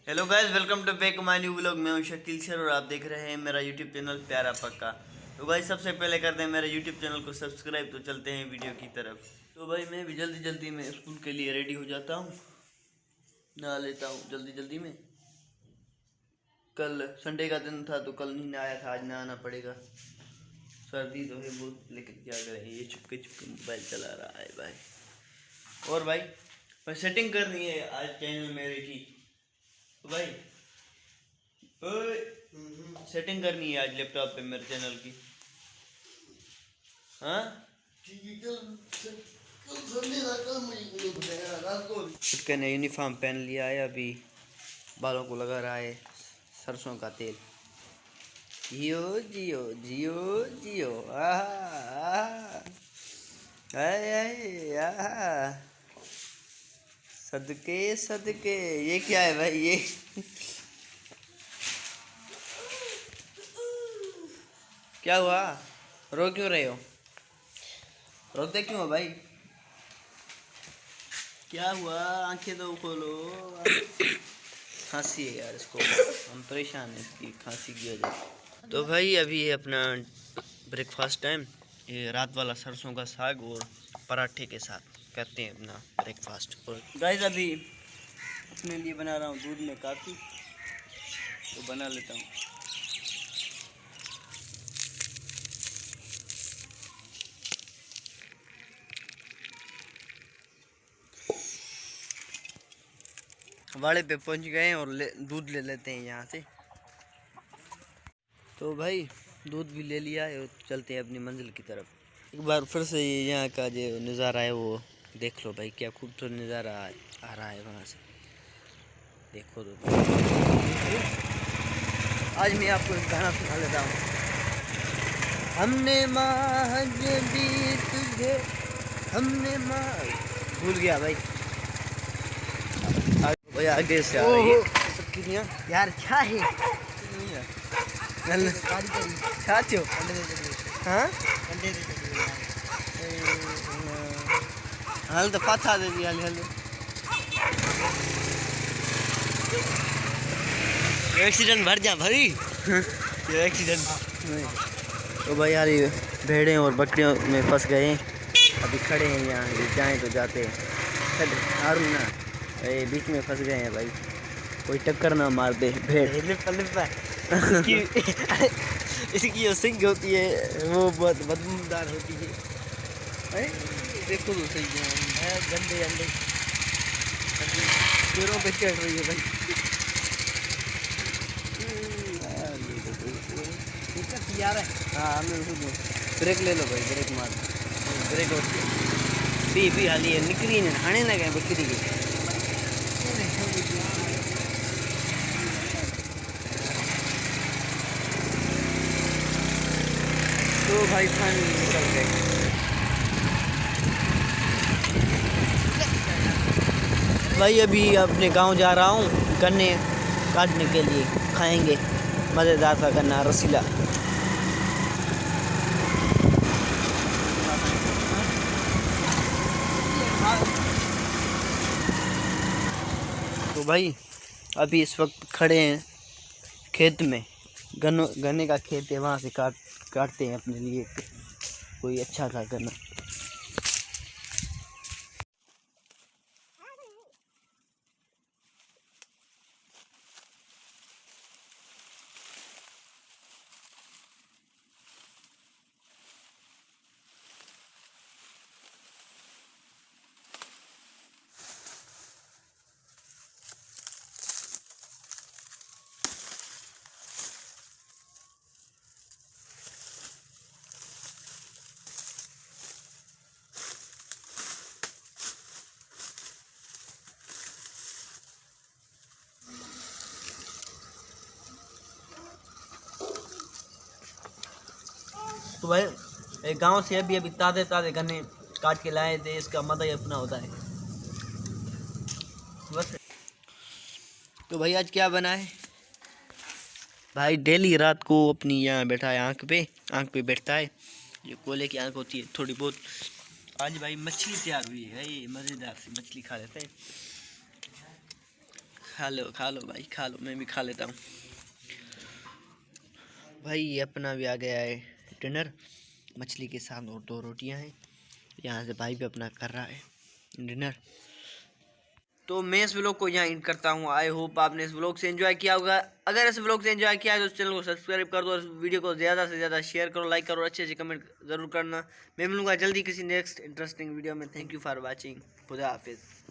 Hello guys, welcome to back my new vlog. मैं हूं Shakeel sir और आप देख रहे हैं मेरा यूट्यूब चैनल प्यारा पक्का। तो भाई सबसे पहले कर दें मेरे यूट्यूब चैनल को सब्सक्राइब। तो चलते हैं वीडियो की तरफ। तो भाई मैं भी जल्दी जल्दी में स्कूल के लिए रेडी हो जाता हूं, नहा लेता हूं जल्दी जल्दी में। कल संडे का दिन था तो कल नहीं नहाया था, आज नहाना पड़ेगा। सर्दी तो है बहुत, लेकिन क्या करें, ये चुपके चुपके मोबाइल चला रहा है भाई। और भाई सेटिंग करनी है आज चैनल मेरे की। तो भाई सेटिंग करनी है आज लैपटॉप पे मेरे चैनल की। हाँ उसके ने यूनिफॉर्म पहन लिया है, अभी बालों को लगा रहा है सरसों का तेल। जियो जियो जियो जियो आहा सदके सदके। ये क्या है भाई ये? क्या हुआ? रो क्यों रहे हो? रोते क्यों हो भाई? क्या हुआ? आंखें तो खोलो। खांसी है यार इसको, हम परेशान हैं इसकी खांसी की वजह से। तो भाई अभी है अपना ब्रेकफास्ट टाइम। ये रात वाला सरसों का साग और पराठे के साथ करते हैं अपना ब्रेकफास्ट। और गाइस अभी अपने लिए बना रहा हूँ दूध में कॉफ़ी, तो बना लेता हूँ। वाड़े पे पहुंच गए हैं और दूध ले लेते हैं यहाँ से। तो भाई दूध भी ले लिया है और चलते हैं अपनी मंजिल की तरफ। एक बार फिर से यहाँ का जो नज़ारा है वो देख लो भाई, क्या खूबसूरत नज़ारा आ रहा है वहाँ से। देखो तो आज मैं आपको एक गाना सुना लेता हूँ। हमने महजबी तुझे, हमने भूल गया भाई। भाई आगे से आ रही है यार, क्या है छाछो? हाँ हाल तो पाथा दे दिया हाल एक्सीडेंट भर जा भाई। ये एक्सीडेंट। तो भाई यार ये भेड़ें और बकरियों में फंस गए हैं, अभी खड़े हैं यहाँ, ये जाएँ तो जाते हैं। हारू ना, ये बीच में फंस गए हैं भाई, कोई टक्कर ना मार दे भेड़। इसकी जो सिंग होती है वो बहुत बदबूदार होती है। देखो तो सही है, गंदे अंडे पैरों पे चढ़ रही है भाई। यार हाँ ब्रेक ले लो भाई, ब्रेक मार, ब्रेक भी हाली है निकली ने हाणे ना गए बकरी के। तो भाई फाइनली निकल गए। भाई अभी अपने गांव जा रहा हूँ गन्ने काटने के लिए, खाएंगे मज़ेदार सा गन्ना रसीला। तो भाई अभी इस वक्त खड़े हैं खेत में, गन्ने का खेत है, वहाँ से काटते हैं अपने लिए कोई अच्छा सा गन्ना। तो भाई गांव से अभी अभी ताज़े ताज़े गन्ने काट के लाए थे, इसका मज़ा ही अपना होता है बस। तो भाई आज क्या बना है भाई? डेली रात को अपनी यहाँ बैठा है आँख पे बैठता है, ये कोयले की आँख होती है थोड़ी बहुत। आज भाई मछली तैयार हुई है, ये मज़ेदार सी मछली खा लेते हैं। खा लो भाई, खा लो, मैं भी खा लेता हूँ। भाई ये अपना भी आ गया है डिनर, मछली के साथ और 2 रोटियां हैं। यहाँ से भाई भी अपना कर रहा है डिनर। तो मैं इस व्लॉग को यहाँ एंड करता हूँ। आई होप आपने इस व्लॉग से एंजॉय किया होगा। अगर इस व्लॉग से एंजॉय किया है तो चैनल को सब्सक्राइब कर दो और वीडियो को ज़्यादा से ज़्यादा शेयर करो, लाइक करो, अच्छे अच्छे कमेंट ज़रूर करना। मैं मिलूँगा जल्दी किसी नेक्स्ट इंटरेस्टिंग वीडियो में। Thank you for watching. खुदा हाफिज़।